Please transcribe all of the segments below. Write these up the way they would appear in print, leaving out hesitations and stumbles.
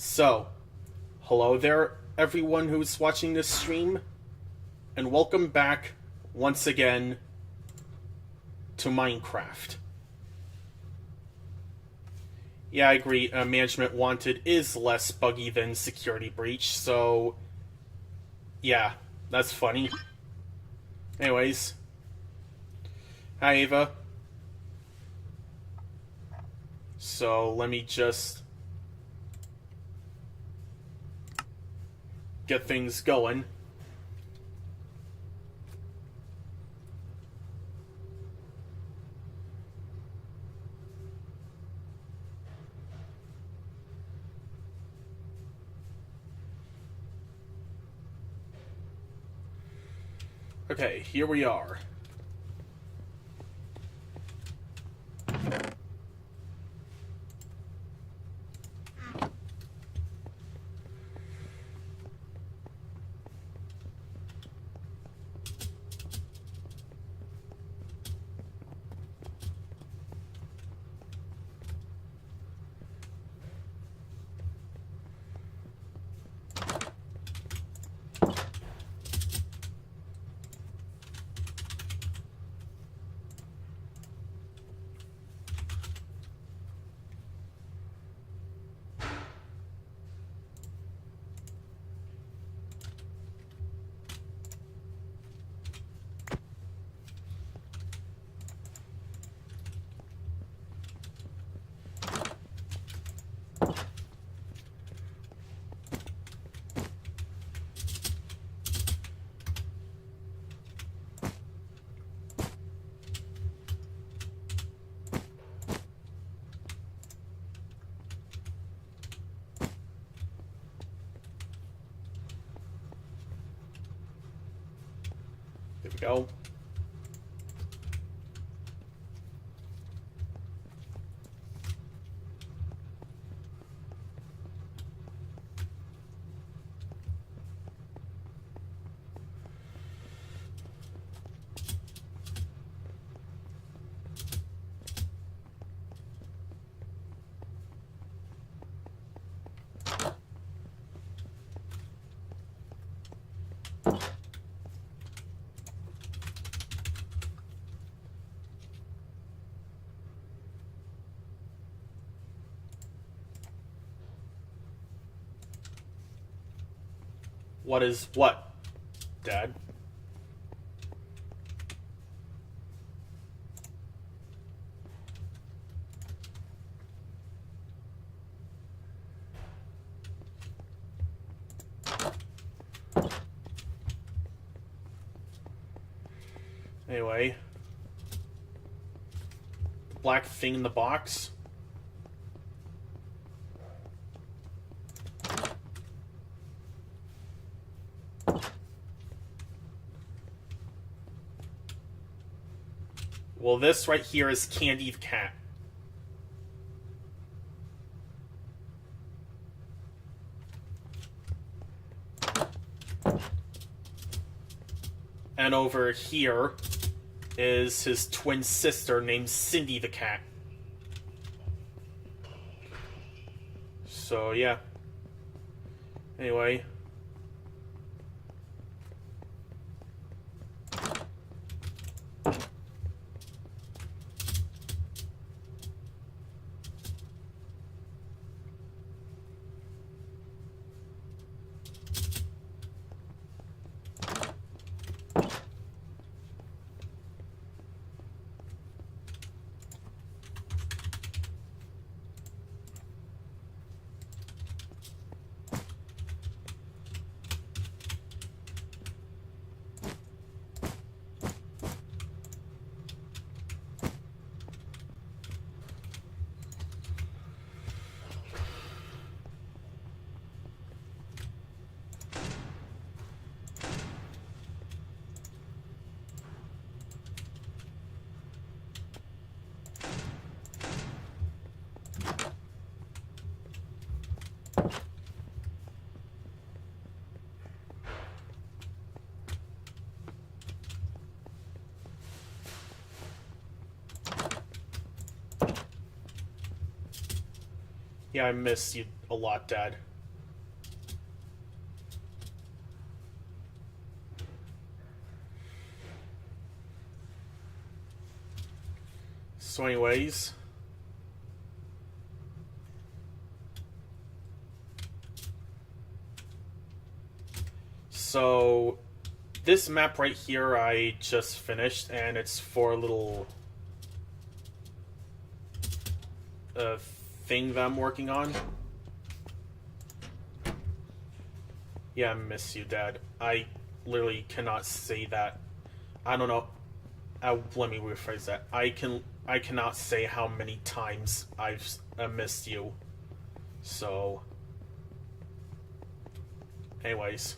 So, hello there, everyone who's watching this stream, and welcome back once again to Minecraft. Yeah, I agree, Management Wanted is less buggy than Security Breach, so yeah, that's funny. Anyways, hi Ava. So let me just get things going. Okay, here we are. There we go. What is what, Dad? Anyway, black thing in the box. Well, this right here is Candy the cat. And over here is his twin sister named Cindy the cat. So, yeah. Anyway. Yeah, I miss you a lot, Dad. So anyways, so this map right here I just finished, and it's for a little thing that I'm working on. Yeah, I miss you, Dad. I literally cannot say that. I don't know. Let me rephrase that. I cannot say how many times I've missed you. So, anyways,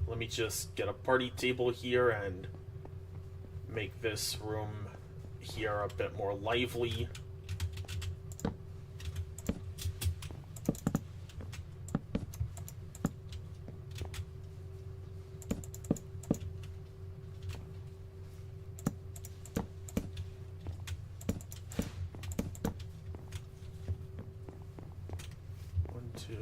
let me just get a party table here and make this room here a bit more lively. One, two.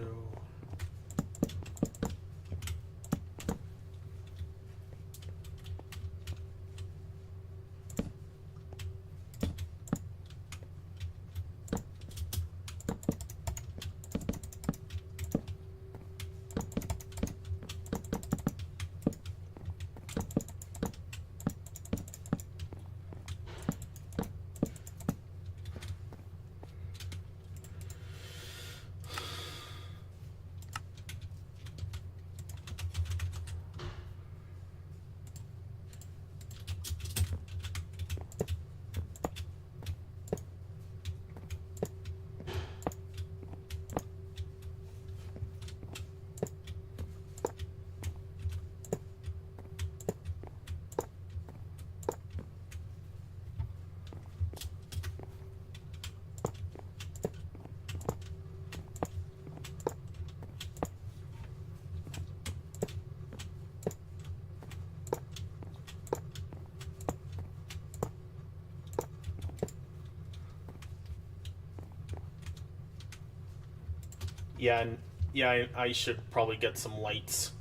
Yeah, and yeah, I should probably get some lights.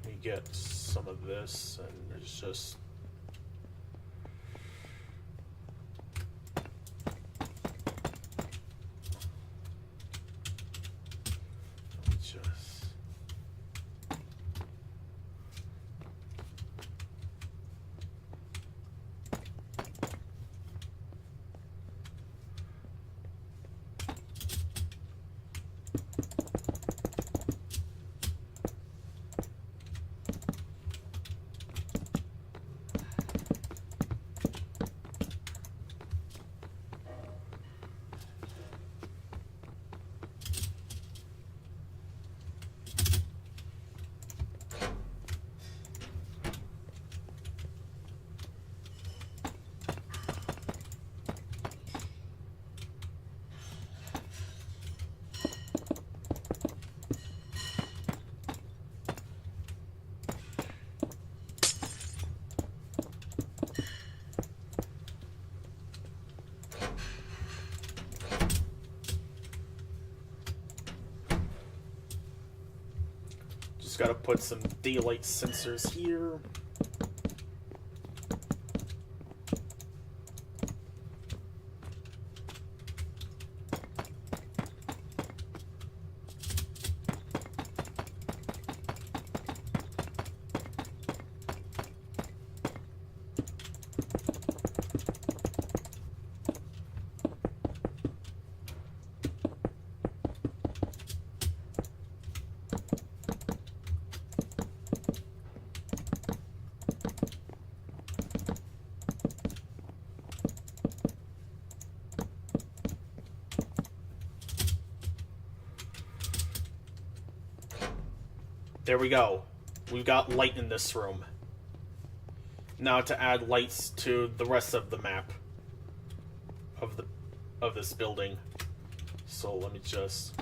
Let me get some of this, and there's just... Just gotta put some daylight sensors here. There we go. We've got light in this room. Now to add lights to the rest of the map of this building. So let me just...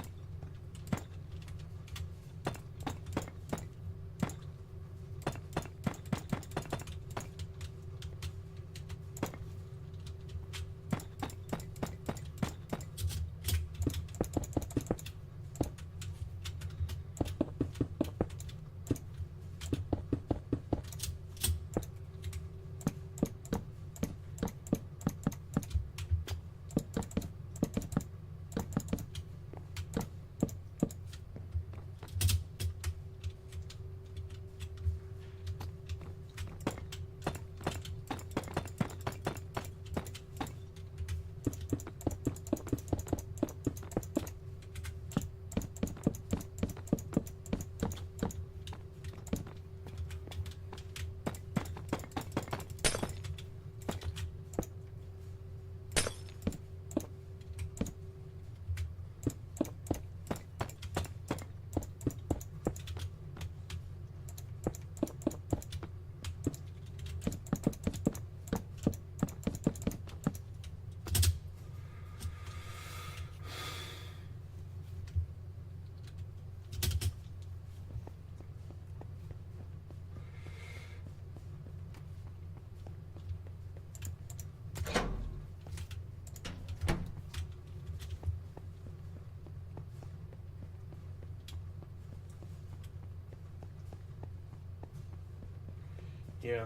Yeah.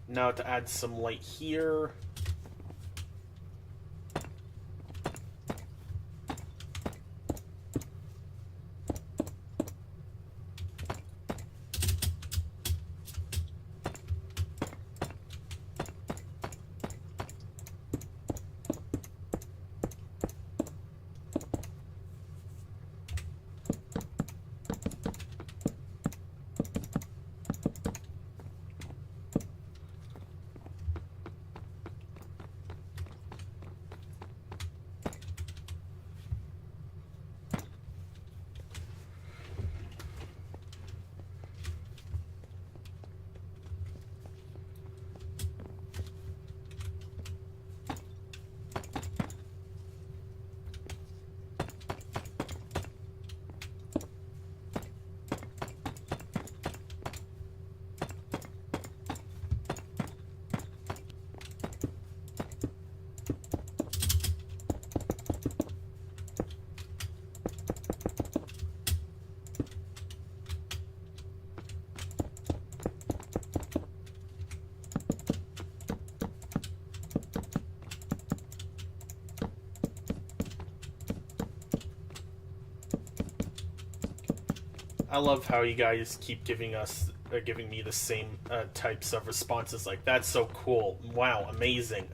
Now to add some light here. I love how you guys keep giving me the same types of responses. Like, that's so cool. Wow, amazing.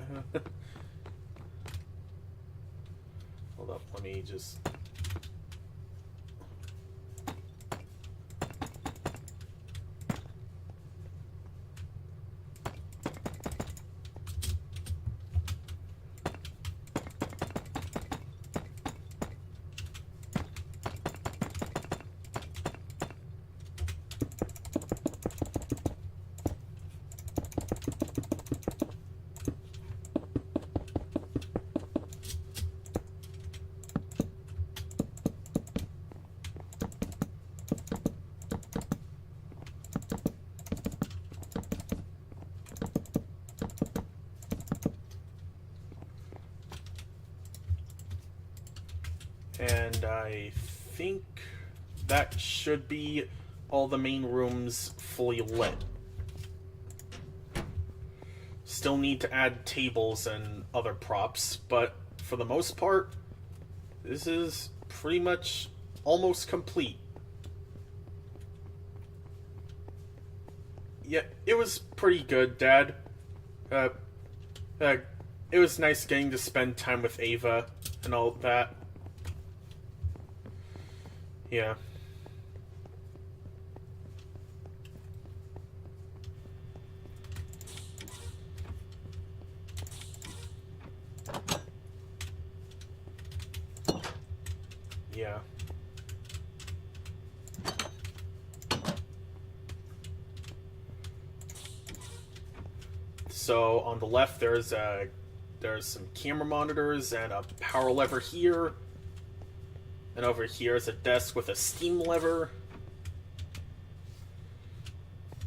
Hold up, let me just... And I think that should be all the main rooms fully lit. Still need to add tables and other props, but for the most part, this is pretty much almost complete. Yeah, it was pretty good, Dad. It was nice getting to spend time with Ava and all that. Yeah. Yeah. So on the left there's some camera monitors and a power lever here. And over here is a desk with a steam lever.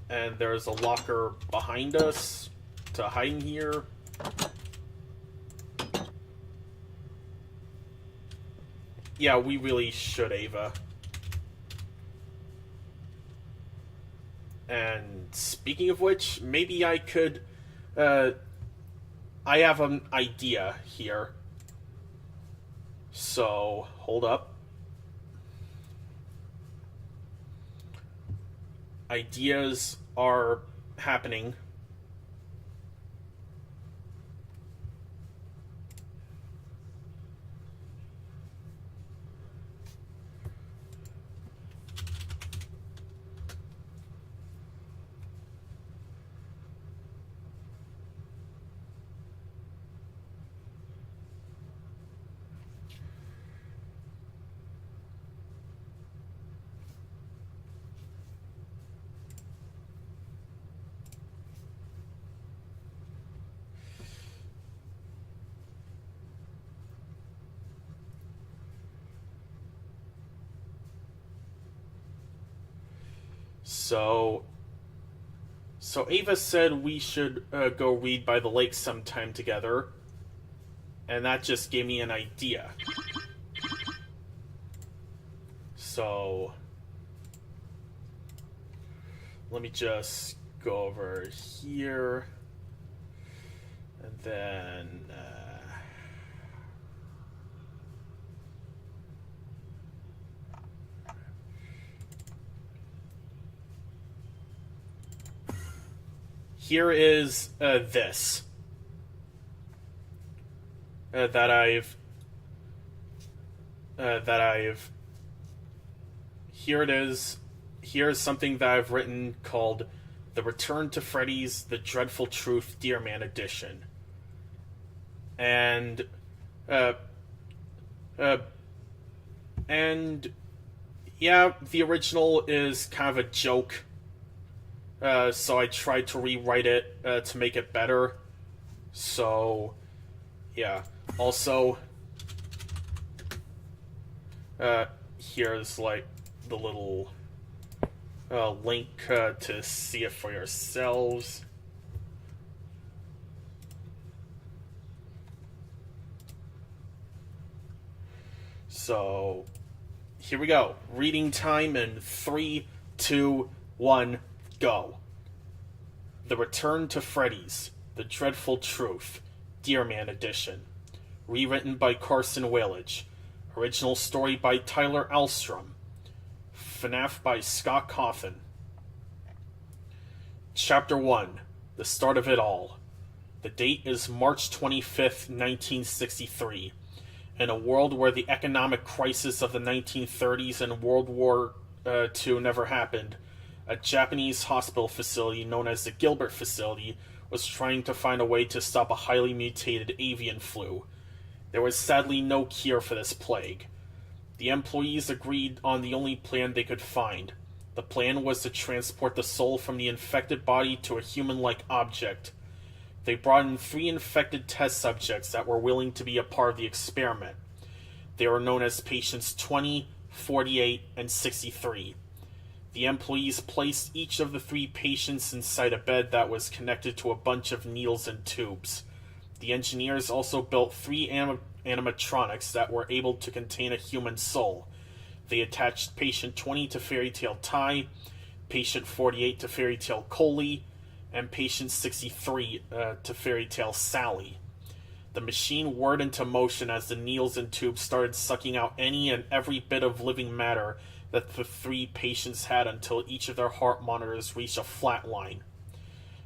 And there's a locker behind us to hide in here. Yeah, we really should, Ava. And speaking of which, maybe I could... I have an idea here. So, hold up. Ideas are happening. So Ava said we should go read by the lake sometime together, and that just gave me an idea. So let me just go over here, and then here is this that I've here it is. Here's something that I've written called The Return to Freddy's The Dreadful Truth Dear Man Edition. And yeah, the original is kind of a joke. So I tried to rewrite it to make it better. So yeah. Also, here's like the little link to see it for yourselves. So here we go. Reading time in 3, 2, 1, go. The Return to Freddy's The Dreadful Truth Dear Man Edition. Rewritten by Carson. Original story by Tyler Alstrom. FNAF by Scott Cawthon. Chapter 1. The Start of It All. The date is March 25th, 1963. In a world where the economic crisis of the 1930s and World War II never happened, a Japanese hospital facility known as the Gilbert Facility was trying to find a way to stop a highly mutated avian flu. There was sadly no cure for this plague. The employees agreed on the only plan they could find. The plan was to transport the soul from the infected body to a human-like object. They brought in 3 infected test subjects that were willing to be a part of the experiment. They were known as patients 20, 48, and 63. The employees placed each of the 3 patients inside a bed that was connected to a bunch of needles and tubes. The engineers also built 3 animatronics that were able to contain a human soul. They attached patient 20 to Fairy Tale Ty, patient 48 to Fairy Tale Coley, and patient 63 to Fairy Tale Sally. The machine whirred into motion as the needles and tubes started sucking out any and every bit of living matter that the 3 patients had until each of their heart monitors reached a flat line.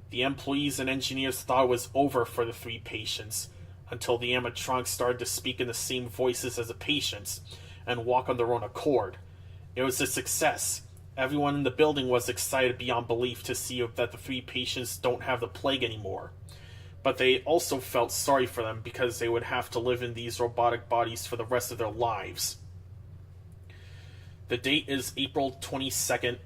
The employees and engineers thought it was over for the 3 patients, until the animatronics started to speak in the same voices as the patients, and walk on their own accord. It was a success. Everyone in the building was excited beyond belief to see that the 3 patients don't have the plague anymore. But they also felt sorry for them because they would have to live in these robotic bodies for the rest of their lives. The date is April 22nd,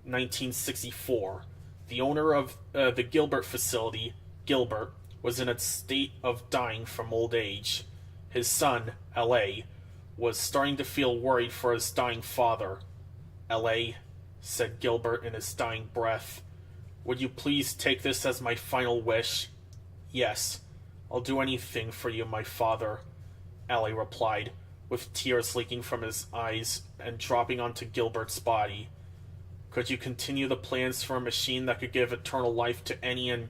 1964. The owner of the Gilbert facility, Gilbert, was in a state of dying from old age. His son, L.A., was starting to feel worried for his dying father. L.A., said Gilbert in his dying breath, would you please take this as my final wish? Yes, I'll do anything for you, my father, L.A. replied, with tears leaking from his eyes and dropping onto Gilbert's body. Could you continue the plans for a machine that could give eternal life to any and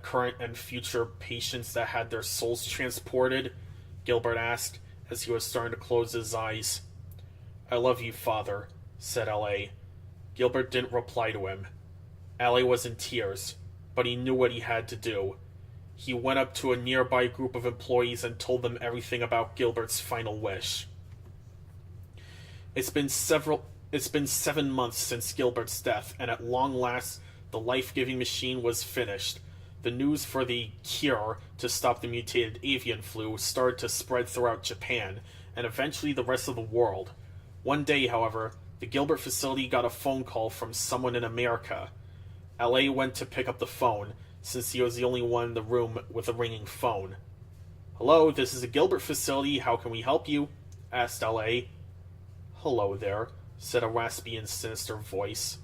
current and future patients that had their souls transported? Gilbert asked, as he was starting to close his eyes. I love you, father, said L.A. Gilbert didn't reply to him. L.A. was in tears, but he knew what he had to do. He went up to a nearby group of employees and told them everything about Gilbert's final wish. It's been 7 months since Gilbert's death, and at long last, the life-giving machine was finished. The news for the cure to stop the mutated avian flu started to spread throughout Japan, and eventually the rest of the world. One day, however, the Gilbert facility got a phone call from someone in America. L.A. went to pick up the phone, since he was the only one in the room with a ringing phone. Hello, this is the Gilbert facility. How can we help you? Asked L.A. Hello there, said a raspy and sinister voice.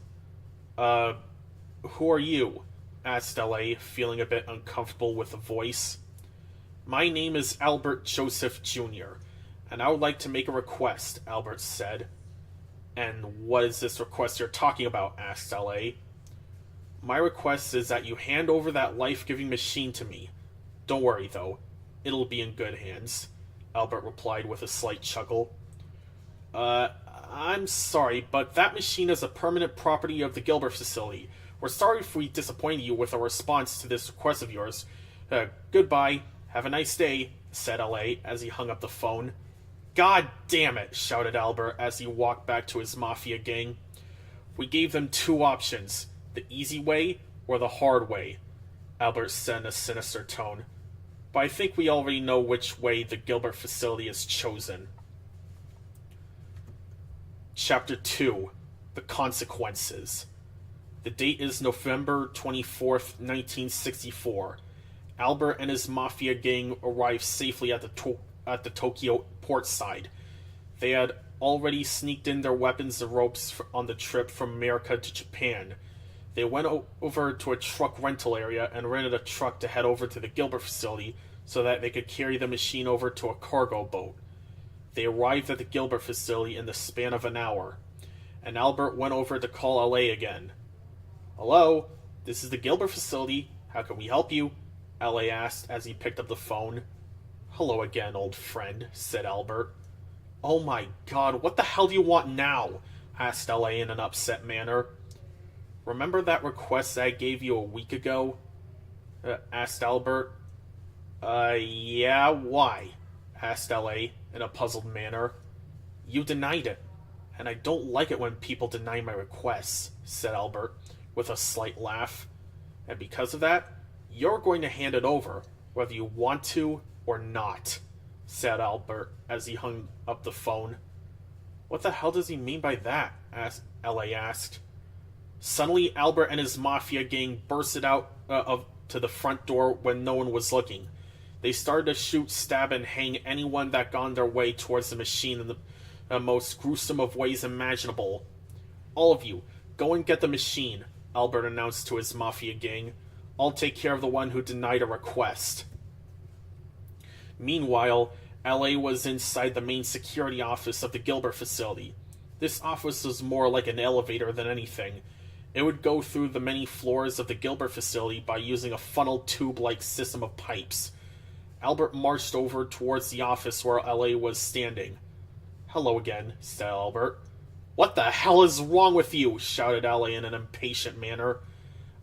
Who are you? Asked L.A., feeling a bit uncomfortable with the voice. My name is Albert Joseph Jr., and I would like to make a request, Albert said. And what is this request you're talking about? Asked L.A. My request is that you hand over that life-giving machine to me. Don't worry, though. It'll be in good hands, Albert replied with a slight chuckle. I'm sorry, but that machine is a permanent property of the Gilbert facility. We're sorry if we disappointed you with a response to this request of yours. Goodbye. Have a nice day, said L.A. as he hung up the phone. God damn it, shouted Albert as he walked back to his mafia gang. We gave them two options, the easy way or the hard way, Albert said in a sinister tone. But I think we already know which way the Gilbert facility has chosen. Chapter 2. The Consequences. The date is November 24th, 1964. Albert and his mafia gang arrived safely at the Tokyo port side. They had already sneaked in their weapons and ropes on the trip from America to Japan. They went over to a truck rental area and rented a truck to head over to the Gilbert facility so that they could carry the machine over to a cargo boat. They arrived at the Gilbert facility in the span of an hour, and Albert went over to call L.A. again. Hello, this is the Gilbert facility. How can we help you? L.A. asked as he picked up the phone. Hello again, old friend, said Albert. Oh my god, what the hell do you want now? Asked L.A. in an upset manner. Remember that request I gave you a week ago? Asked Albert. Yeah, why? Asked L.A. in a puzzled manner. You denied it, and I don't like it when people deny my requests, said Albert, with a slight laugh. And because of that, you're going to hand it over, whether you want to or not, said Albert as he hung up the phone. What the hell does he mean by that? L.A. asked. Suddenly, Albert and his mafia gang bursted out to the front door when no one was looking. They started to shoot, stab, and hang anyone that got on their way towards the machine in the most gruesome of ways imaginable. All of you, go and get the machine, Albert announced to his mafia gang. I'll take care of the one who denied a request. Meanwhile, L.A. was inside the main security office of the Gilbert facility. This office was more like an elevator than anything. It would go through the many floors of the Gilbert facility by using a funnel tube-like system of pipes. Albert marched over towards the office where L.A. was standing. Hello again, said Albert. What the hell is wrong with you? Shouted L.A. in an impatient manner.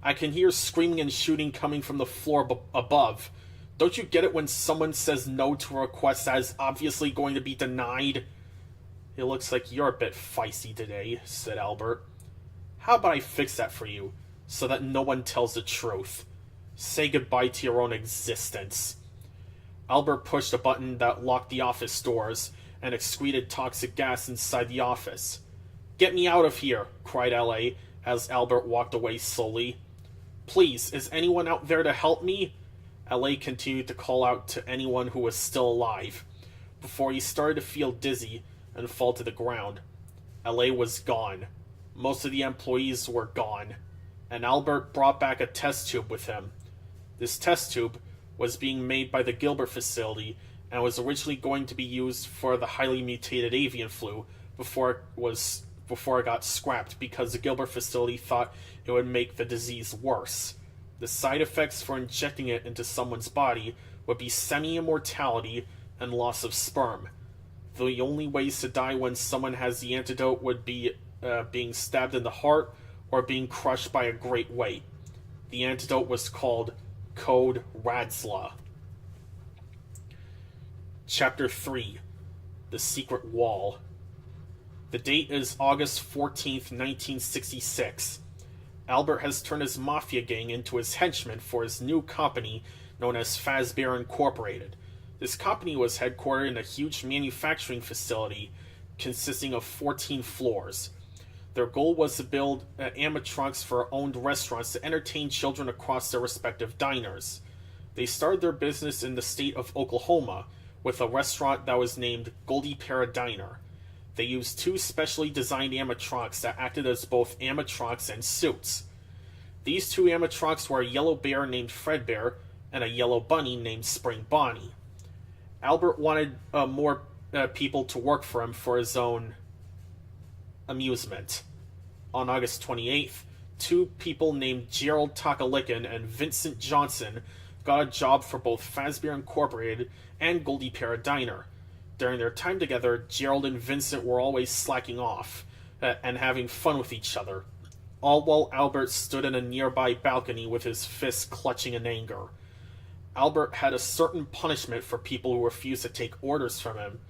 I can hear screaming and shooting coming from the floor above. Don't you get it when someone says no to a request that is obviously going to be denied? It looks like you're a bit feisty today, said Albert. How about I fix that for you, so that no one tells the truth? Say goodbye to your own existence. Albert pushed a button that locked the office doors and excreted toxic gas inside the office. Get me out of here, cried L.A. as Albert walked away slowly. Please, is anyone out there to help me? L.A. continued to call out to anyone who was still alive, before he started to feel dizzy and fall to the ground. L.A. was gone. Most of the employees were gone, and Albert brought back a test tube with him. This test tube was being made by the Gilbert facility and was originally going to be used for the highly mutated avian flu before it got scrapped because the Gilbert facility thought it would make the disease worse. The side effects for injecting it into someone's body would be semi-immortality and loss of sperm. The only ways to die when someone has the antidote would be being stabbed in the heart or being crushed by a great weight. The antidote was called Code Radzla. Chapter 3. The Secret Wall. The date is August 14th, 1966. Albert has turned his mafia gang into his henchmen for his new company known as Fazbear Incorporated. This company was headquartered in a huge manufacturing facility consisting of 14 floors. Their goal was to build animatronics for owned restaurants to entertain children across their respective diners. They started their business in the state of Oklahoma with a restaurant that was named Goldie Para Diner. They used two specially designed animatronics that acted as both animatronics and suits. These two animatronics were a yellow bear named Fredbear and a yellow bunny named Spring Bonnie. Albert wanted more people to work for him for his own amusement. On August 28th, two people named Gerald Takalikin and Vincent Johnson got a job for both Fazbear Incorporated and Goldie Para Diner. During their time together, Gerald and Vincent were always slacking off and having fun with each other, all while Albert stood in a nearby balcony with his fists clutching in anger. Albert had a certain punishment for people who refused to take orders from him,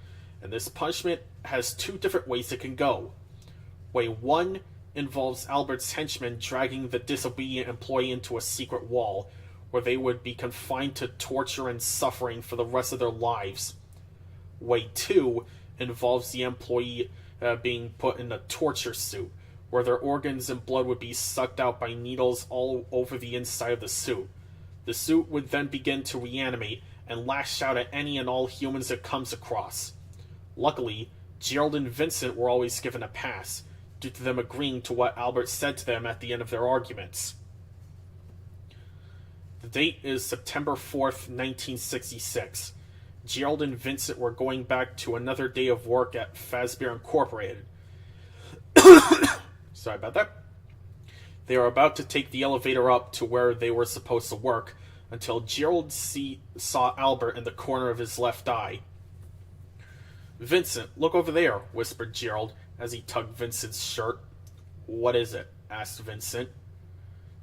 and this punishment has two different ways it can go. Way 1 involves Albert's henchmen dragging the disobedient employee into a secret wall, where they would be confined to torture and suffering for the rest of their lives. Way 2 involves the employee being put in a torture suit, where their organs and blood would be sucked out by needles all over the inside of the suit. The suit would then begin to reanimate and lash out at any and all humans it comes across. Luckily, Gerald and Vincent were always given a pass, due to them agreeing to what Albert said to them at the end of their arguments. The date is September 4th, 1966. Gerald and Vincent were going back to another day of work at Fazbear Incorporated. Sorry about that. They were about to take the elevator up to where they were supposed to work until Gerald saw Albert in the corner of his left eye. "Vincent, look over there," whispered Gerald as he tugged Vincent's shirt. "What is it?" asked Vincent.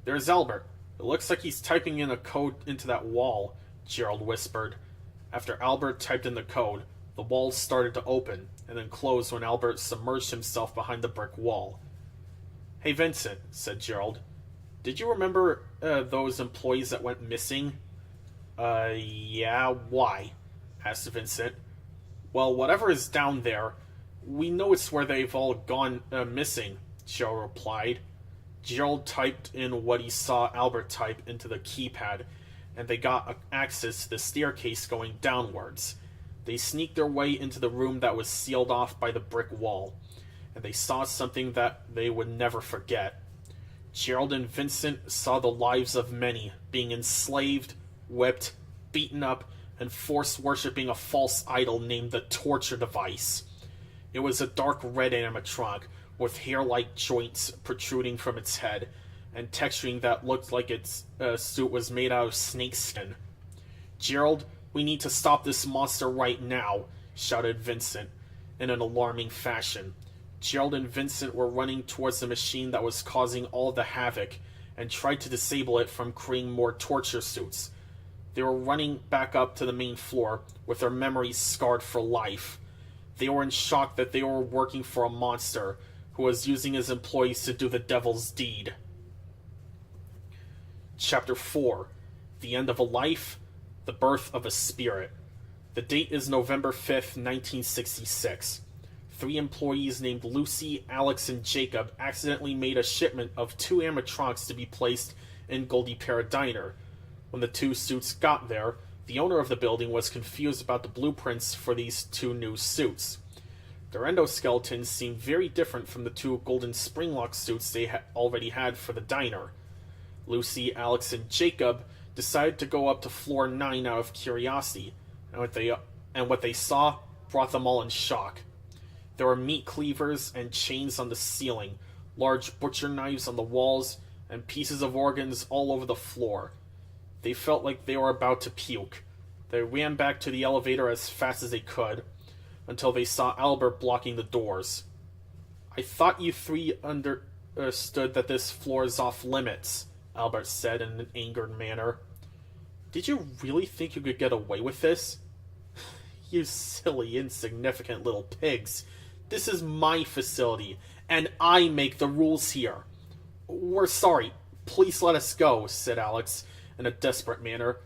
"There's Albert. It looks like he's typing in a code into that wall," Gerald whispered. After Albert typed in the code, the walls started to open and then close when Albert submerged himself behind the brick wall. "Hey Vincent," said Gerald, "did you remember those employees that went missing?" Yeah, why?" asked Vincent. "Well, whatever is down there, we know it's where they've all gone missing," Gerald replied. Gerald typed in what he saw Albert type into the keypad, and they got access to the staircase going downwards. They sneaked their way into the room that was sealed off by the brick wall, and they saw something that they would never forget. Gerald and Vincent saw the lives of many being enslaved, whipped, beaten up, and forced worshipping a false idol named the torture device. It was a dark red animatronic with hair-like joints protruding from its head, and texturing that looked like its suit was made out of snakeskin. "Gerald, we need to stop this monster right now," shouted Vincent in an alarming fashion. Gerald and Vincent were running towards the machine that was causing all the havoc, and tried to disable it from creating more torture suits. They were running back up to the main floor, with their memories scarred for life. They were in shock that they were working for a monster, who was using his employees to do the devil's deed. Chapter 4. The End of a Life, The Birth of a Spirit. The date is November 5th, 1966. 3 employees named Lucy, Alex, and Jacob accidentally made a shipment of 2 animatronics to be placed in Goldie Para Diner. When the 2 suits got there, the owner of the building was confused about the blueprints for these 2 new suits. Their endoskeletons seemed very different from the 2 golden springlock suits they already had for the diner. Lucy, Alex, and Jacob decided to go up to floor 9 out of curiosity, and what they saw brought them all in shock. There were meat cleavers and chains on the ceiling, large butcher knives on the walls, and pieces of organs all over the floor. They felt like they were about to puke. They ran back to the elevator as fast as they could, until they saw Albert blocking the doors. "I thought you 3 understood that this floor is off limits," Albert said in an angered manner. "Did you really think you could get away with this? You silly, insignificant little pigs. This is my facility, and I make the rules here." "We're sorry. Please let us go," said Alex in a desperate manner.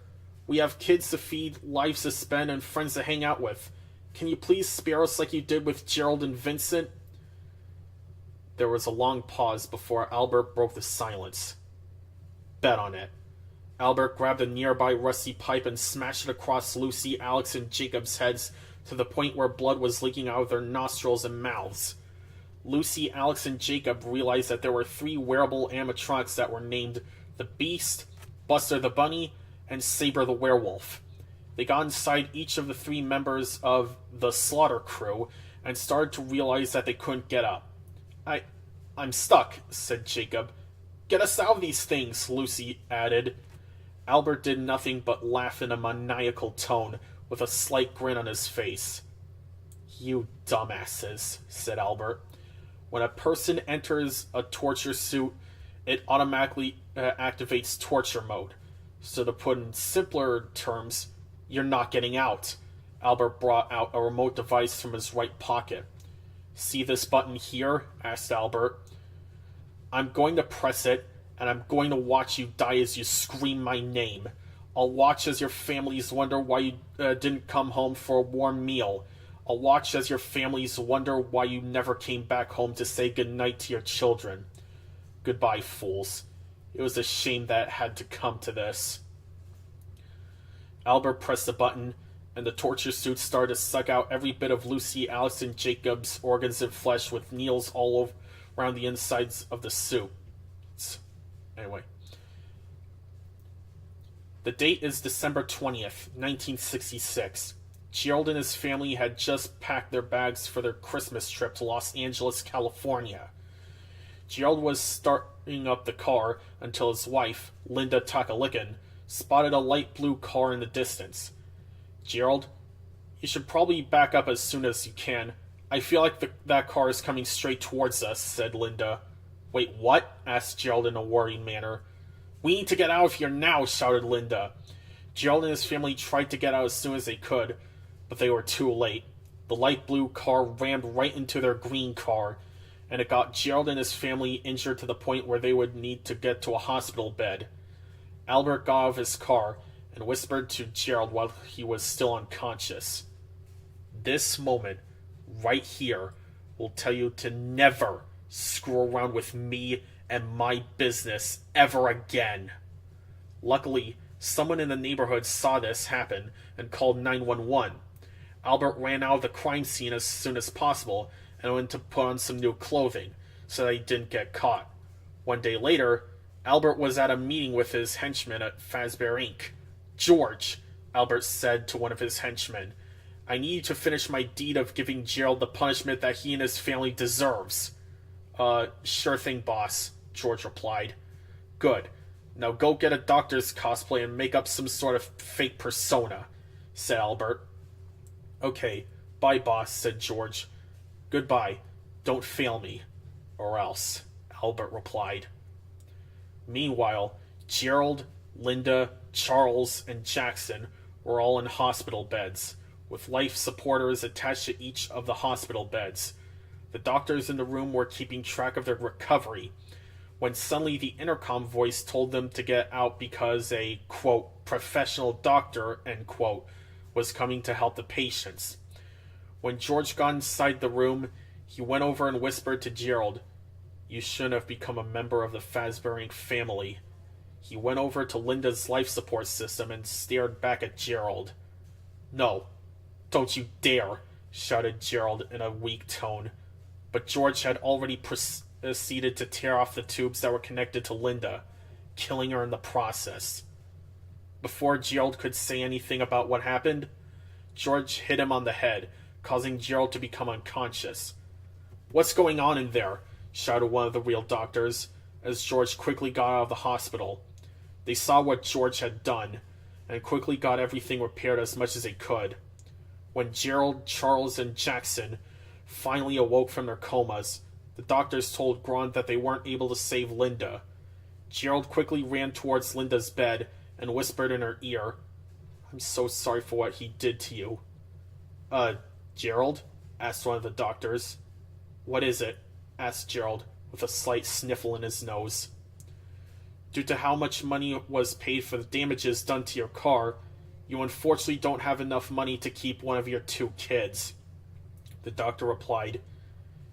"We have kids to feed, lives to spend, and friends to hang out with. Can you please spare us like you did with Gerald and Vincent?" There was a long pause before Albert broke the silence. "Bet on it." Albert grabbed a nearby rusty pipe and smashed it across Lucy, Alex, and Jacob's heads to the point where blood was leaking out of their nostrils and mouths. Lucy, Alex, and Jacob realized that there were 3 wearable animatronics that were named the Beast, Buster the Bunny, and Saber the Werewolf. They got inside each of the 3 members of the Slaughter Crew and started to realize that they couldn't get up. I, I'm stuck, said Jacob. Get us out of these things, Lucy added. Albert did nothing but laugh in a maniacal tone, with a slight grin on his face. You dumbasses, said Albert. When a person enters a torture suit, it automatically activates torture mode. So to put in simpler terms, you're not getting out. Albert brought out a remote device from his right pocket. See this button here? Asked Albert. I'm going to press it, and I'm going to watch you die as you scream my name. I'll watch as your families wonder why you didn't come home for a warm meal. I'll watch as your families wonder why you never came back home to say goodnight to your children. Goodbye, fools. It was a shame that it had to come to this. Albert pressed the button, and the torture suit started to suck out every bit of Lucy, Alex, and Jacob's organs and flesh with needles all over around the insides of the suit. Anyway. The date is December 20th, 1966. Gerald and his family had just packed their bags for their Christmas trip to Los Angeles, California. Gerald was starting up the car until his wife, Linda Takalikin, spotted a light blue car in the distance. Gerald, you should probably back up as soon as you can. I feel like that car is coming straight towards us, said Linda. Wait, what? Asked Gerald in a worried manner. We need to get out of here now, shouted Linda. Gerald and his family tried to get out as soon as they could, but they were too late. The light blue car rammed right into their green car, and it got Gerald and his family injured to the point where they would need to get to a hospital bed. Albert got out of his car and whispered to Gerald while he was still unconscious. This moment, right here, will tell you to never screw around with me and my business ever again. Luckily, someone in the neighborhood saw this happen and called 911. Albert ran out of the crime scene as soon as possible and went to put on some new clothing so that he didn't get caught. 1 day later, Albert was at a meeting with his henchmen at Fazbear Inc. George, Albert said to one of his henchmen, I need you to finish my deed of giving Gerald the punishment that he and his family deserves. Sure thing, boss, George replied. Good. Now go get a doctor's cosplay and make up some sort of fake persona, said Albert. Okay, bye, boss, said George. Goodbye. Don't fail me. Or else, Albert replied. Meanwhile, Gerald, Linda, Charles, and Jackson were all in hospital beds, with life supporters attached to each of the hospital beds. The doctors in the room were keeping track of their recovery, when suddenly the intercom voice told them to get out because a, quote, professional doctor, end quote, was coming to help the patients. When George got inside the room, he went over and whispered to Gerald, You shouldn't have become a member of the Fazbear Inc. family. He went over to Linda's life support system and stared back at Gerald. No, don't you dare, shouted Gerald in a weak tone. But George had already proceeded to tear off the tubes that were connected to Linda, killing her in the process. Before Gerald could say anything about what happened, George hit him on the head, causing Gerald to become unconscious. What's going on in there? Shouted one of the real doctors, as George quickly got out of the hospital. They saw what George had done, and quickly got everything repaired as much as they could. When Gerald, Charles, and Jackson finally awoke from their comas, the doctors told Grant that they weren't able to save Linda. Gerald quickly ran towards Linda's bed and whispered in her ear, I'm so sorry for what he did to you. Gerald? Asked one of the doctors. What is it? Asked Gerald, with a slight sniffle in his nose. Due to how much money was paid for the damages done to your car, you unfortunately don't have enough money to keep one of your 2 kids. The doctor replied.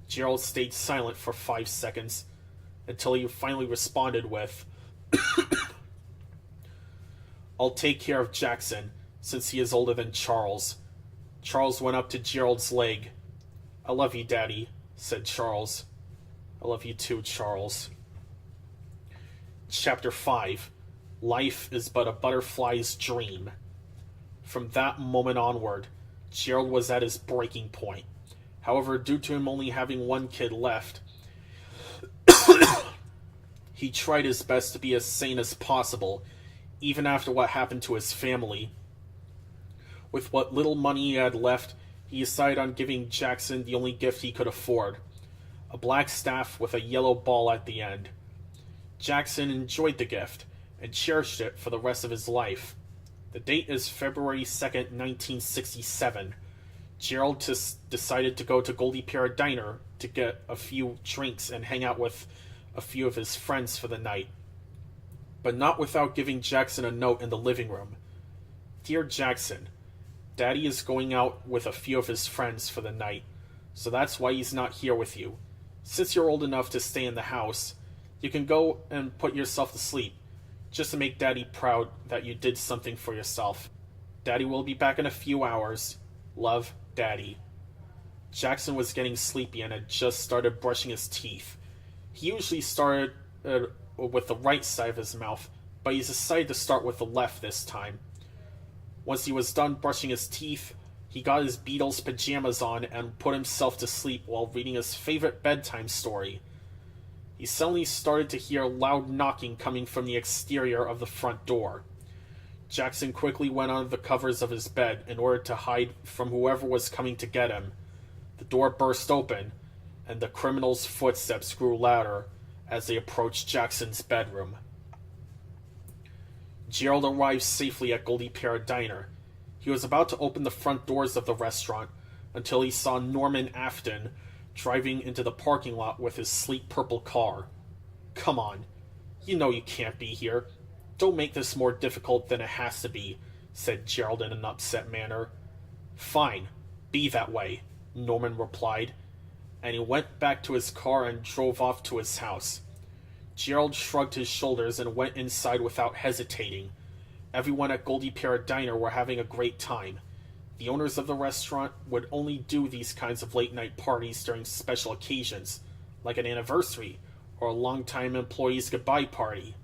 Gerald stayed silent for 5 seconds, until he finally responded with, I'll take care of Jackson, since he is older than Charles. Charles went up to Gerald's leg. I love you, Daddy, said Charles. I love you too, Charles. Chapter 5. Life is but a butterfly's dream. From that moment onward, Gerald was at his breaking point. However, due to him only having 1 kid left, He tried his best to be as sane as possible, even after what happened to his family. With what little money he had left, he decided on giving Jackson the only gift he could afford, a black staff with a yellow ball at the end. Jackson enjoyed the gift and cherished it for the rest of his life. The date is February 2nd, 1967. Gerald decided to go to Goldie Pear Diner to get a few drinks and hang out with a few of his friends for the night, but not without giving Jackson a note in the living room. Dear Jackson, Daddy is going out with a few of his friends for the night, so that's why he's not here with you. Since you're old enough to stay in the house, you can go and put yourself to sleep, just to make Daddy proud that you did something for yourself. Daddy will be back in a few hours. Love, Daddy. Jackson was getting sleepy and had just started brushing his teeth. He usually started with the right side of his mouth, but he decided to start with the left this time. Once he was done brushing his teeth, he got his Beatles pajamas on and put himself to sleep while reading his favorite bedtime story. He suddenly started to hear loud knocking coming from the exterior of the front door. Jackson quickly went under the covers of his bed in order to hide from whoever was coming to get him. The door burst open, and the criminal's footsteps grew louder as they approached Jackson's bedroom. Gerald arrived safely at Goldie Pear Diner. He was about to open the front doors of the restaurant until he saw Norman Afton driving into the parking lot with his sleek purple car. Come on, you know you can't be here. Don't make this more difficult than it has to be, said Gerald in an upset manner. Fine, be that way, Norman replied, and he went back to his car and drove off to his house. Gerald shrugged his shoulders and went inside without hesitating. Everyone at Goldie Pear Diner were having a great time. The owners of the restaurant would only do these kinds of late-night parties during special occasions, like an anniversary or a long-time employee's goodbye party.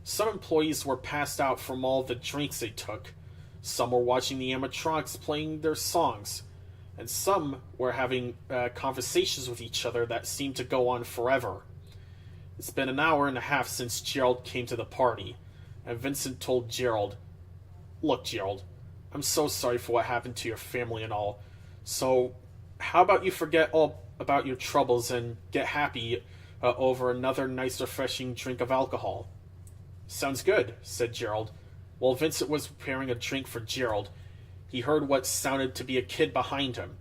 Some employees were passed out from all the drinks they took. Some were watching the animatronics playing their songs, and some were having conversations with each other that seemed to go on forever. It's been an hour and a half since Gerald came to the party, and Vincent told Gerald, Look, Gerald, I'm so sorry for what happened to your family and all, so how about you forget all about your troubles and get happy over another nice refreshing drink of alcohol? Sounds good, said Gerald. While Vincent was preparing a drink for Gerald, he heard what sounded to be a kid behind him.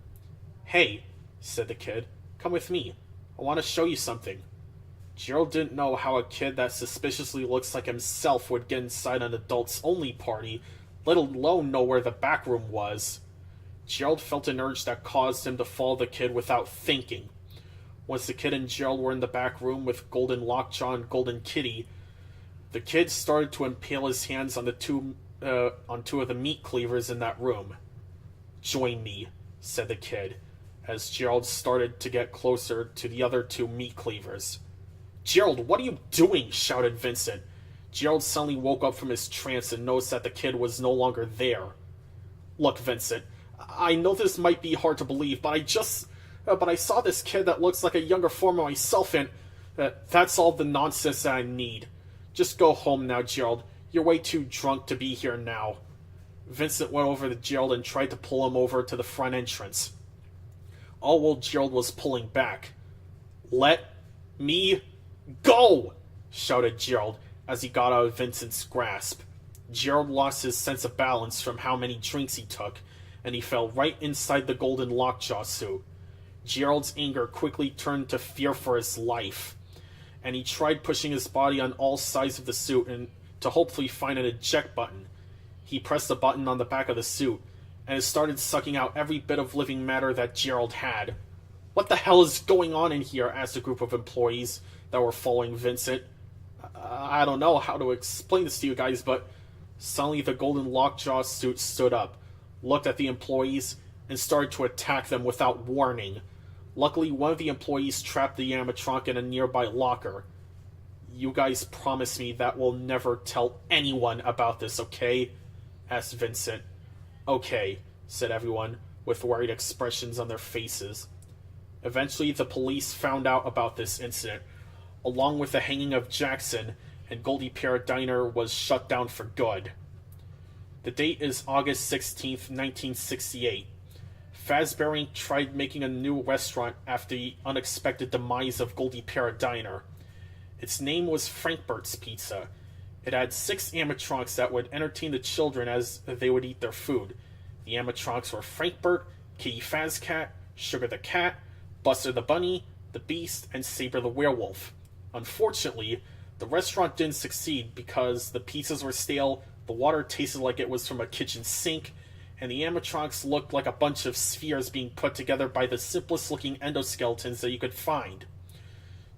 Hey, said the kid, come with me. I want to show you something. Gerald didn't know how a kid that suspiciously looks like himself would get inside an adults-only party, let alone know where the back room was. Gerald felt an urge that caused him to follow the kid without thinking. Once the kid and Gerald were in the back room with Golden Lockjaw and Golden Kitty, the kid started to impale his hands on two of the meat cleavers in that room. Join me, said the kid, as Gerald started to get closer to the other two meat cleavers. Gerald, what are you doing? Shouted Vincent. Gerald suddenly woke up from his trance and noticed that the kid was no longer there. Look, Vincent, I know this might be hard to believe, but I saw this kid that looks like a younger form of myself, and that's all the nonsense that I need. Just go home now, Gerald. You're way too drunk to be here now. Vincent went over to Gerald and tried to pull him over to the front entrance. All while Gerald was pulling back. Let me go! Shouted Gerald as he got out of Vincent's grasp. Gerald lost his sense of balance from how many drinks he took, and he fell right inside the Golden Lockjaw suit. Gerald's anger quickly turned to fear for his life, and he tried pushing his body on all sides of the suit and to hopefully find an eject button. He pressed the button on the back of the suit, and it started sucking out every bit of living matter that Gerald had. What the hell is going on in here? Asked a group of employees that were following Vincent. I don't know how to explain this to you guys, but suddenly the Golden Lockjaw suit stood up, looked at the employees, and started to attack them without warning. Luckily, one of the employees trapped the animatronic in a nearby locker. You guys promise me that we'll never tell anyone about this, okay? Asked Vincent. Okay, said everyone, with worried expressions on their faces. Eventually, the police found out about this incident. along with the hanging of Jackson, and Goldie Parrot Diner was shut down for good. The date is August 16th, 1968. Fazbear Inc. tried making a new restaurant after the unexpected demise of Goldie Parrot Diner. Its name was Frankbert's Pizza. It had 6 animatronics that would entertain the children as they would eat their food. The animatronics were Frankbert, Kitty Fazcat, Sugar the Cat, Buster the Bunny, the Beast, and Saber the Werewolf. Unfortunately, the restaurant didn't succeed because the pizzas were stale, the water tasted like it was from a kitchen sink, and the animatronics looked like a bunch of spheres being put together by the simplest looking endoskeletons that you could find.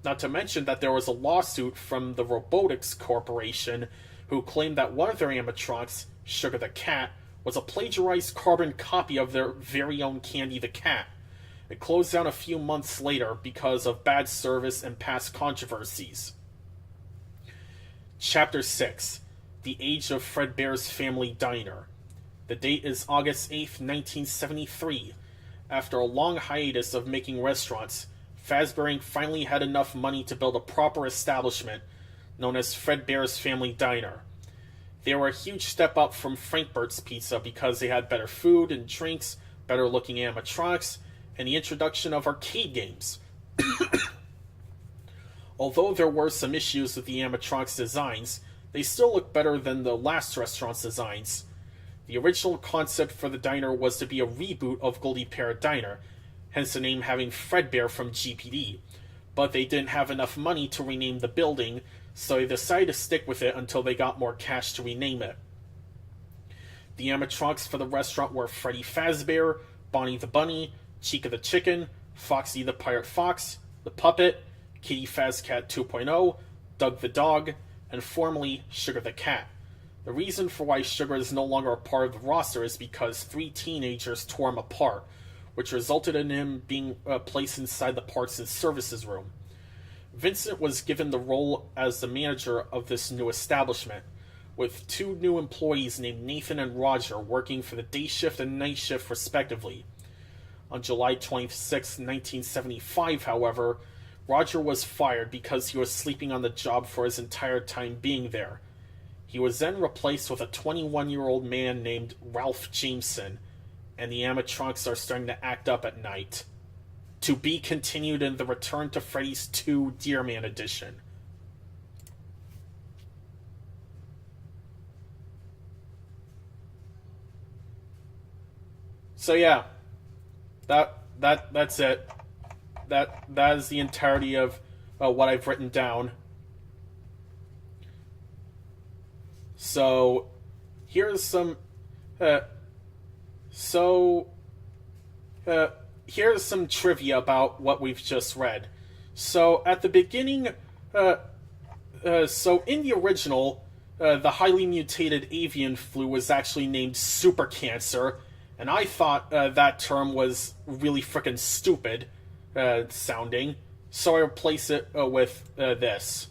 Not to mention that there was a lawsuit from the Robotics Corporation who claimed that one of their animatronics, Sugar the Cat, was a plagiarized carbon copy of their very own Candy the Cat. It closed down a few months later because of bad service and past controversies. Chapter 6. The Age of Fredbear's Family Diner. The date is August 8th, 1973. After a long hiatus of making restaurants, Fazbear Inc. finally had enough money to build a proper establishment known as Fredbear's Family Diner. They were a huge step up from Frankbert's Pizza because they had better food and drinks, better looking animatronics, and the introduction of arcade games. Although there were some issues with the animatronics' designs, they still looked better than the last restaurant's designs. The original concept for the diner was to be a reboot of Goldie Parrot Diner, hence the name having Fredbear from GPD, but they didn't have enough money to rename the building, so they decided to stick with it until they got more cash to rename it. The animatronics for the restaurant were Freddy Fazbear, Bonnie the Bunny, Chica the Chicken, Foxy the Pirate Fox, the Puppet, Kitty Fazcat 2.0, Doug the Dog, and formerly Sugar the Cat. The reason for why Sugar is no longer a part of the roster is because 3 teenagers tore him apart, which resulted in him being placed inside the parts and services room. Vincent was given the role as the manager of this new establishment, with 2 new employees named Nathan and Roger working for the day shift and night shift respectively. On July 26, 1975, however, Roger was fired because he was sleeping on the job for his entire time being there. He was then replaced with a 21-year-old man named Ralph Jameson, and the animatronics are starting to act up at night. To be continued in the Return to Freddy's 2 Deerman edition. So yeah, that's it. That is the entirety of what I've written down. So here's some here's some trivia about what we've just read. So at the beginning, so in the original, the highly mutated avian flu was actually named super cancer, and I thought that term was really frickin' stupid sounding, so I replaced it with this.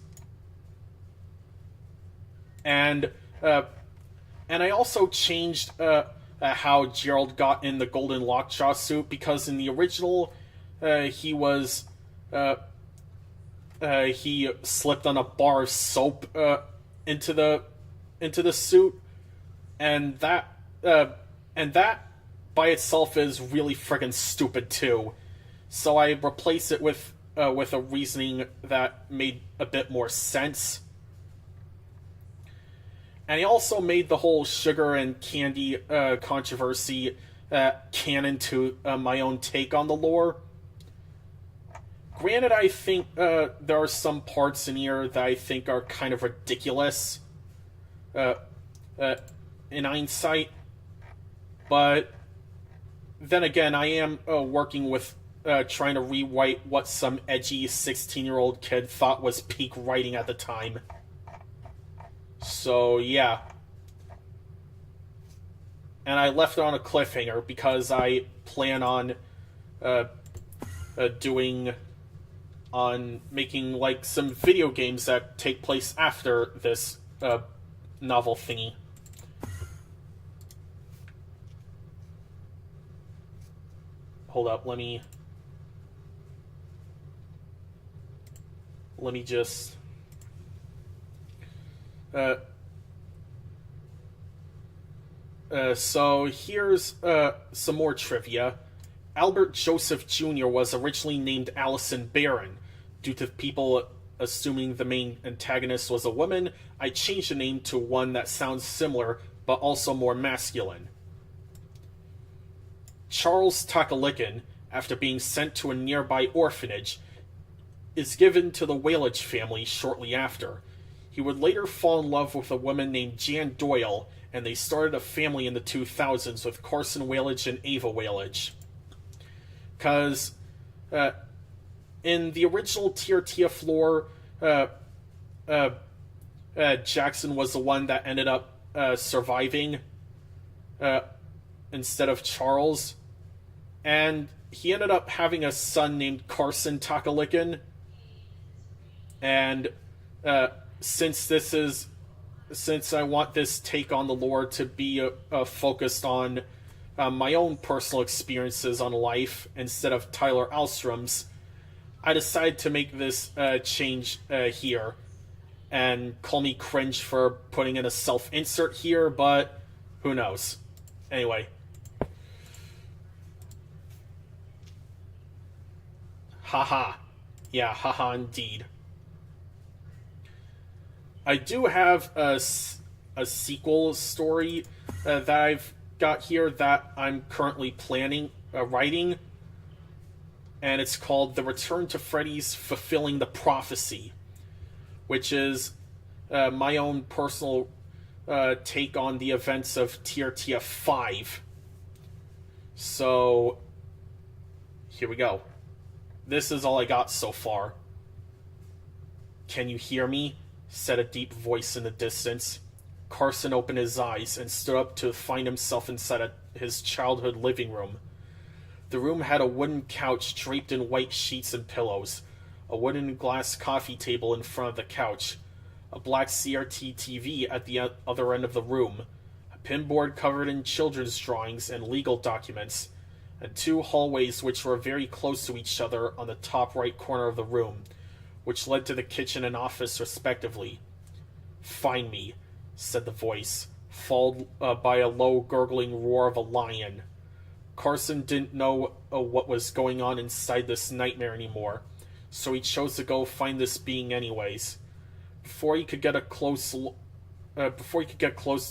And I also changed how Gerald got in the golden lockjaw suit, because in the original he slipped on a bar of soap into the suit, and that by itself is really friggin' stupid too. So I replaced it with a reasoning that made a bit more sense. And he also made the whole sugar and candy controversy canon to my own take on the lore. Granted, I think there are some parts in here that I think are kind of ridiculous in hindsight. But then again, I am working with trying to rewrite what some edgy 16-year-old kid thought was peak writing at the time. So, yeah. And I left it on a cliffhanger because I plan on making like some video games that take place after this novel thingy. Hold up, let me let me just... so here's some more trivia. Albert Joseph Jr. was originally named Allison Barron. Due to people assuming the main antagonist was a woman, I changed the name to one that sounds similar, but also more masculine. Charles Takalikin, after being sent to a nearby orphanage, is given to the Whalage family shortly after. He would later fall in love with a woman named Jan Doyle, and they started a family in the 2000s with Carson Whalage and Ava Whalage. Because in the original TRTF lore, Jackson was the one that ended up surviving instead of Charles. And he ended up having a son named Carson Takalikin. And since I want this take on the lore to be focused on my own personal experiences on life instead of Tyler Alstrom's, I decided to make this change here. And call me cringe for putting in a self-insert here, but who knows. Anyway. Haha. Yeah, haha indeed. I do have a sequel story that I've got here that I'm currently planning, writing. And it's called The Return to Freddy's Fulfilling the Prophecy, which is my own personal take on the events of TRTF 5. So, here we go. This is all I got so far. Can you hear me? Said a deep voice in the distance. Carson opened his eyes and stood up to find himself inside his childhood living room. The room had a wooden couch draped in white sheets and pillows, a wooden glass coffee table in front of the couch, a black CRT TV at the other end of the room, a pinboard covered in children's drawings and legal documents, and two hallways which were very close to each other on the top right corner of the room, which led to the kitchen and office respectively. "Find me," said the voice, followed by a low gurgling roar of a lion. Carson didn't know what was going on inside this nightmare anymore, so he chose to go find this being anyways. Before he could get close to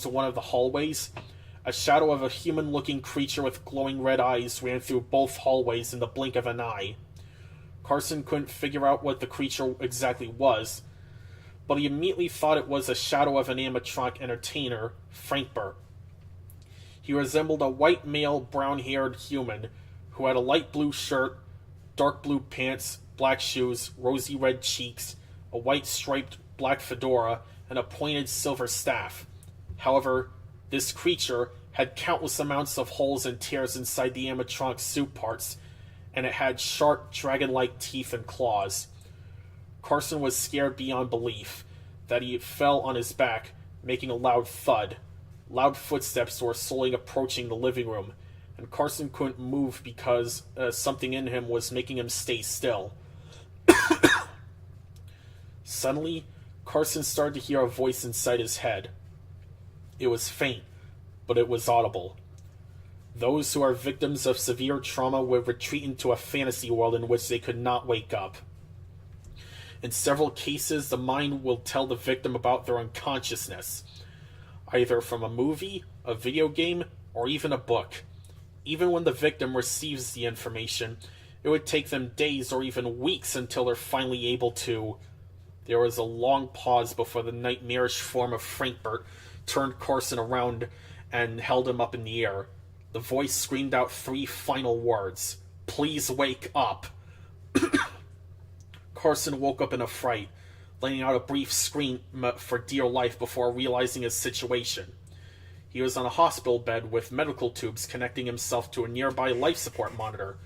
one of the hallways, a shadow of a human-looking creature with glowing red eyes ran through both hallways in the blink of an eye. Carson couldn't figure out what the creature exactly was, but he immediately thought it was a shadow of an animatronic entertainer, Frankbert. He resembled a white male, brown-haired human who had a light blue shirt, dark blue pants, black shoes, rosy red cheeks, a white striped black fedora, and a pointed silver staff. However, this creature had countless amounts of holes and tears inside the animatronic suit parts, and it had sharp, dragon-like teeth and claws. Carson was scared beyond belief that he fell on his back, making a loud thud. Loud footsteps were slowly approaching the living room, and Carson couldn't move because something in him was making him stay still. Suddenly, Carson started to hear a voice inside his head. It was faint, but it was audible. Those who are victims of severe trauma would retreat into a fantasy world in which they could not wake up. In several cases, the mind will tell the victim about their unconsciousness, either from a movie, a video game, or even a book. Even when the victim receives the information, it would take them days or even weeks until they're finally able to. There was a long pause before the nightmarish form of Frankbert turned Carson around and held him up in the air. The voice screamed out 3 final words. "Please wake up." Carson woke up in a fright, letting out a brief scream for dear life before realizing his situation. He was on a hospital bed with medical tubes connecting himself to a nearby life support monitor.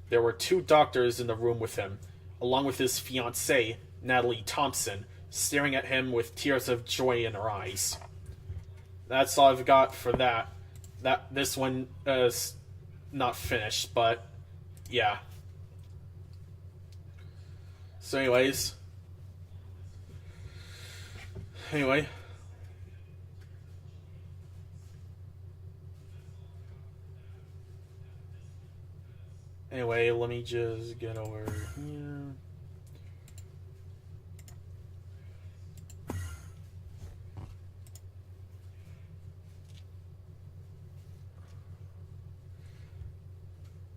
There were 2 doctors in the room with him, along with his fiancée, Natalie Thompson, staring at him with tears of joy in her eyes. That's all I've got for that. This one is not finished, but yeah. So anyways, Anyway. Anyway, let me just get over here.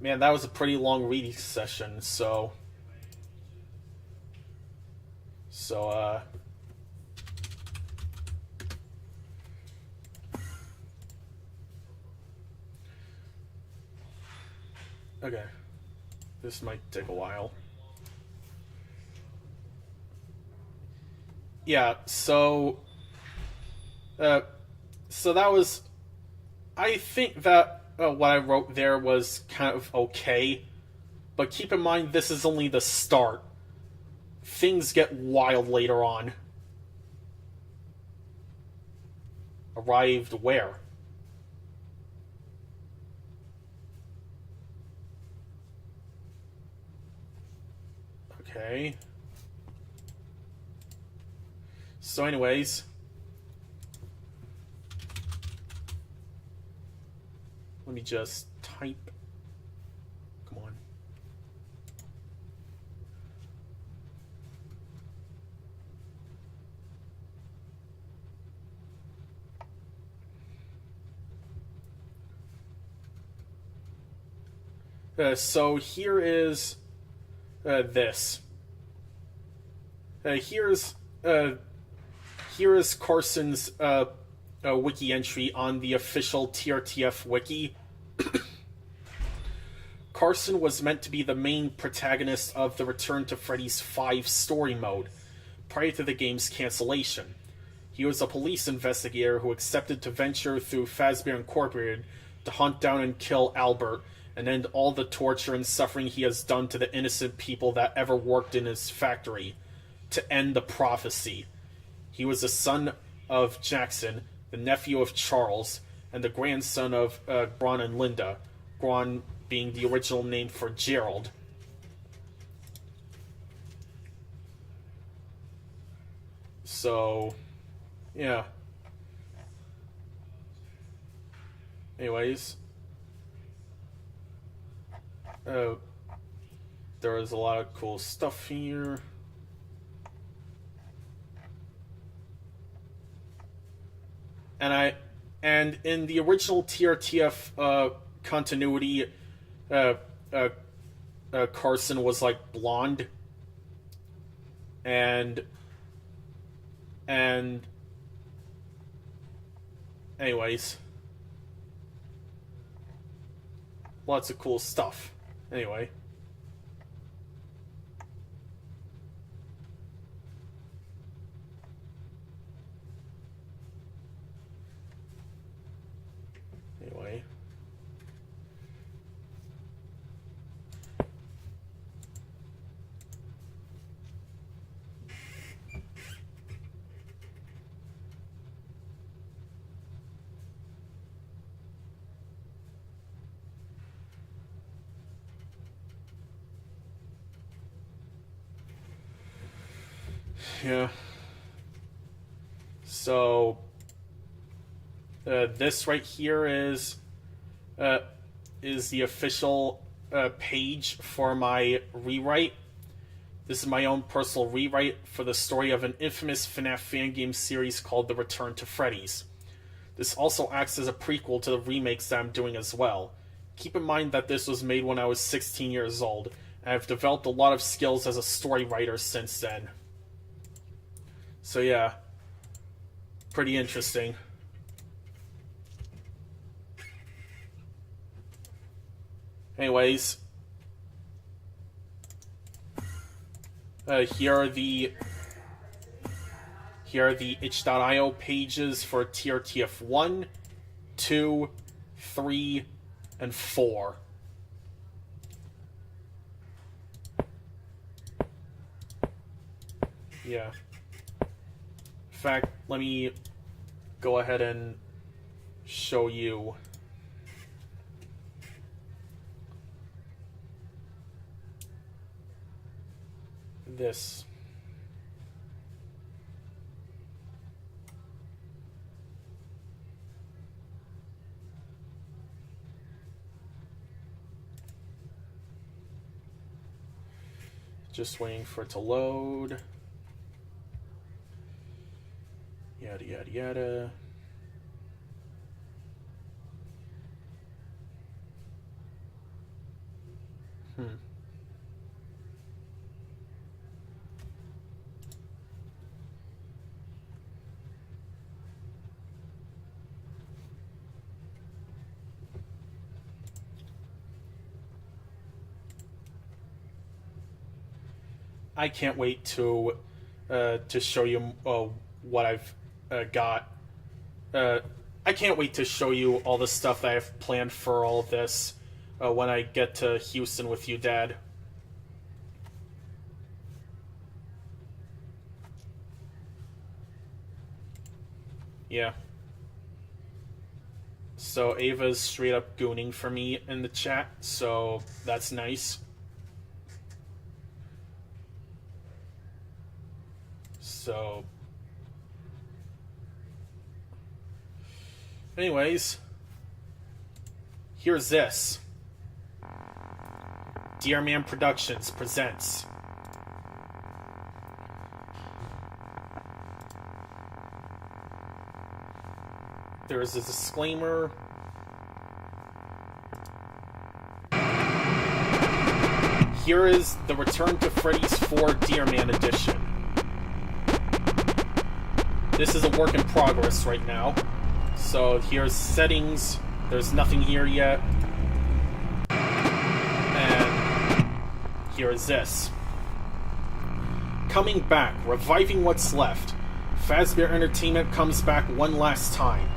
Man, that was a pretty long reading session, so... Okay. This might take a while. Yeah, so that was... I think that what I wrote there was kind of okay, but keep in mind this is only the start. Things get wild later on. Arrived where? Okay. So anyways, let me just type. Come on. So here is this. Here is Carson's wiki entry on the official TRTF wiki. Carson was meant to be the main protagonist of the Return to Freddy's 5 story mode, prior to the game's cancellation. He was a police investigator who accepted to venture through Fazbear Incorporated to hunt down and kill Albert, and end all the torture and suffering he has done to the innocent people that ever worked in his factory, to end the prophecy. He was the son of Jackson, the nephew of Charles, and the grandson of Gron and Linda, Gron being the original name for Gerald. So, yeah. Anyways. There is a lot of cool stuff here. And in the original TRTF continuity, Carson was like blonde, and anyways, lots of cool stuff. Anyway. Yeah. So this right here is the official page for my rewrite. This is my own personal rewrite for the story of an infamous FNAF fan game series called The Return to Freddy's. This also acts as a prequel to the remakes that I'm doing as well. Keep in mind that this was made when I was 16 years old, and I've developed a lot of skills as a story writer since then. So yeah, pretty interesting. Anyways, here are the itch.io pages for TRTF 1, 2, 3, and 4. Yeah. In fact, let me go ahead and show you this. Just waiting for it to load. Yada, yada, yada. I can't wait to show you what I've got. I can't wait to show you all the stuff that I've planned for all of this when I get to Houston with you, Dad. Yeah. So Ava's straight up gooning for me in the chat, so that's nice. So, anyways, here's this. Dear Man Productions presents there is a disclaimer. Here is the Return to Freddy's 4 Dear Man edition. This is a work in progress right now. So here's settings. There's nothing here yet. And here is this. Coming back, reviving what's left. Fazbear Entertainment comes back one last time.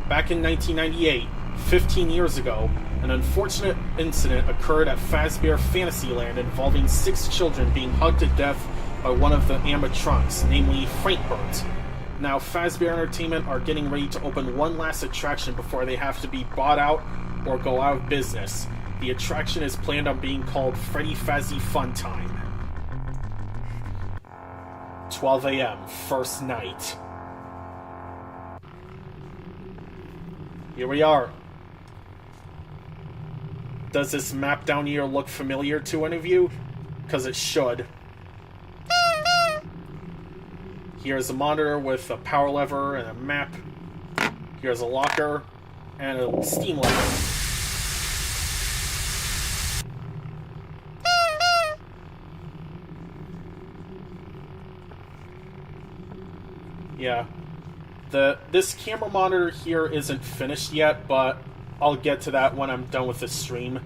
Back in 1998, 15 years ago, an unfortunate incident occurred at Fazbear Fantasyland involving 6 children being hugged to death by one of the animatronics, namely Frankbert. Now, Fazbear Entertainment are getting ready to open one last attraction before they have to be bought out or go out of business. The attraction is planned on being called Freddy Fazzy Fun Time. 12 a.m., first night. Here we are. Does this map down here look familiar to any of you? Because it should. Here's a monitor with a power lever and a map. Here's a locker and a steam lever. Yeah. This camera monitor here isn't finished yet, but I'll get to that when I'm done with this stream.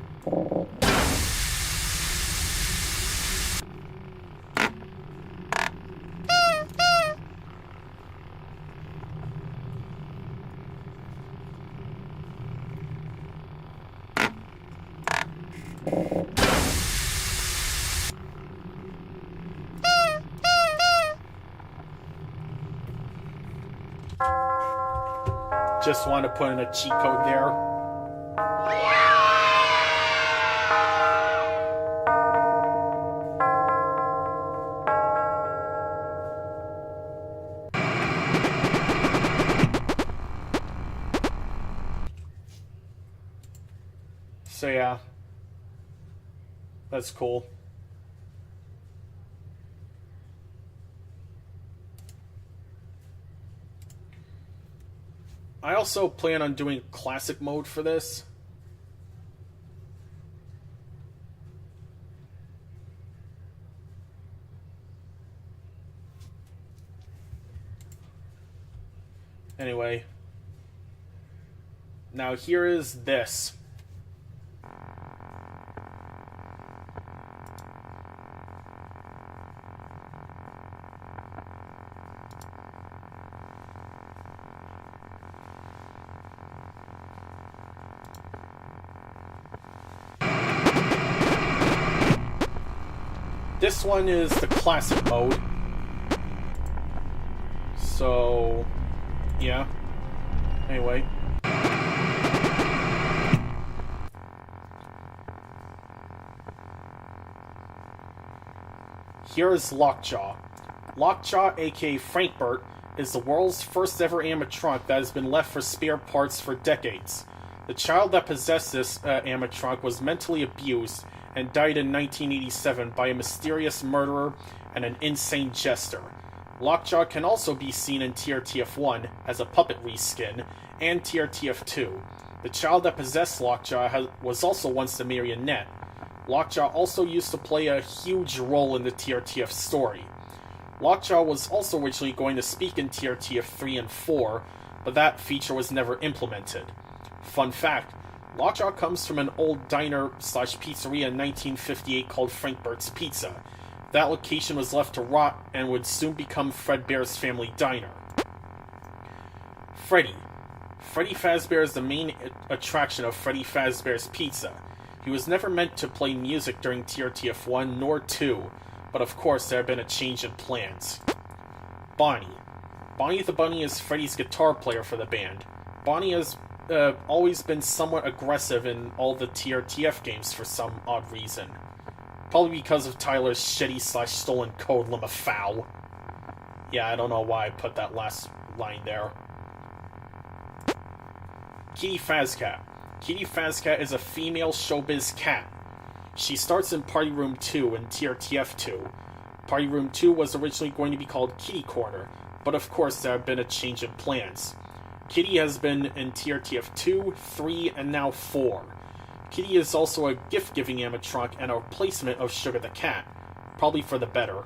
Just want to put in a cheat code there. So yeah, that's cool. I also plan on doing classic mode for this. Anyway. Now here is this. This one is the classic mode. So, yeah. Anyway. Here is Lockjaw. Lockjaw, aka Frankbert, is the world's first ever animatronic that has been left for spare parts for decades. The child that possessed this animatronic was mentally abused and died in 1987 by a mysterious murderer and an insane jester. Lockjaw can also be seen in TRTF 1 as a puppet reskin, and TRTF 2. The child that possessed Lockjaw was also once the marionette. Lockjaw also used to play a huge role in the TRTF story. Lockjaw was also originally going to speak in TRTF 3 and 4, but that feature was never implemented. Fun fact, Lockjaw comes from an old diner/pizzeria in 1958 called Frankbert's Pizza. That location was left to rot and would soon become Fredbear's Family Diner. Freddy. Freddy Fazbear is the main attraction of Freddy Fazbear's Pizza. He was never meant to play music during TRTF 1 nor 2, but of course there had been a change in plans. Bonnie. Bonnie the Bunny is Freddy's guitar player for the band. Bonnie has always been somewhat aggressive in all the TRTF games for some odd reason. Probably because of Tyler's shitty/stolen code LMFAO. Yeah, I don't know why I put that last line there. Kitty Fazcat. Kitty Fazcat is a female showbiz cat. She starts in Party Room 2 in TRTF 2. Party Room 2 was originally going to be called Kitty Corner, but of course there had been a change in plans. Kitty has been in TRTF 2, 3, and now 4. Kitty is also a gift-giving animatronic and a replacement of Sugar the Cat, probably for the better.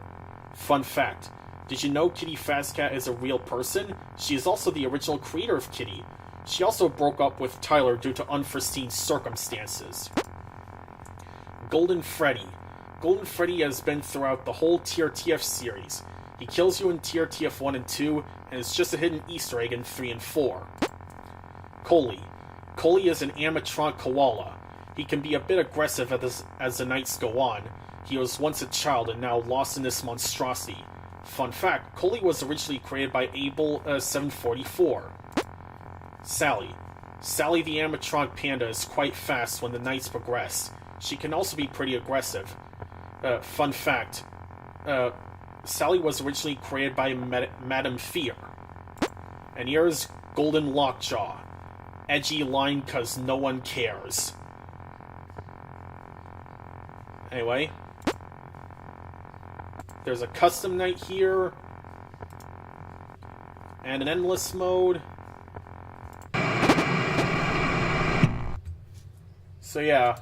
Fun fact, did you know Kitty Fazcat is a real person? She is also the original creator of Kitty. She also broke up with Tyler due to unforeseen circumstances. Golden Freddy. Golden Freddy has been throughout the whole TRTF series. He kills you in TRTF 1 and 2, and is just a hidden Easter egg in 3 and 4. Coley. Coley is an animatronic koala. He can be a bit aggressive as the nights go on. He was once a child and now lost in this monstrosity. Fun fact, Coley was originally created by Abel 744. Sally. Sally the animatronic panda is quite fast when the nights progress. She can also be pretty aggressive. Fun fact, Sally was originally created by Madame Fear. And here's Golden Lockjaw. Edgy line 'cause no one cares. Anyway. There's a custom night here. And an endless mode. So yeah.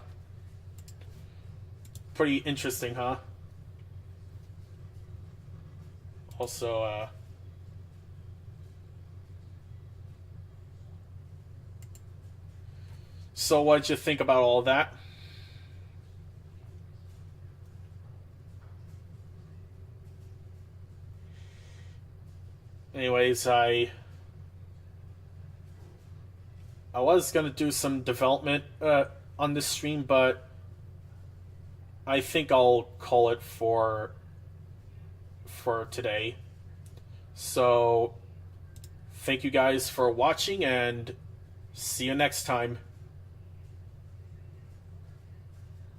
Pretty interesting, huh? Also, so what'd you think about all that? Anyways, I was gonna do some development on this stream, but I think I'll call it for today. So, thank you guys for watching, and see you next time.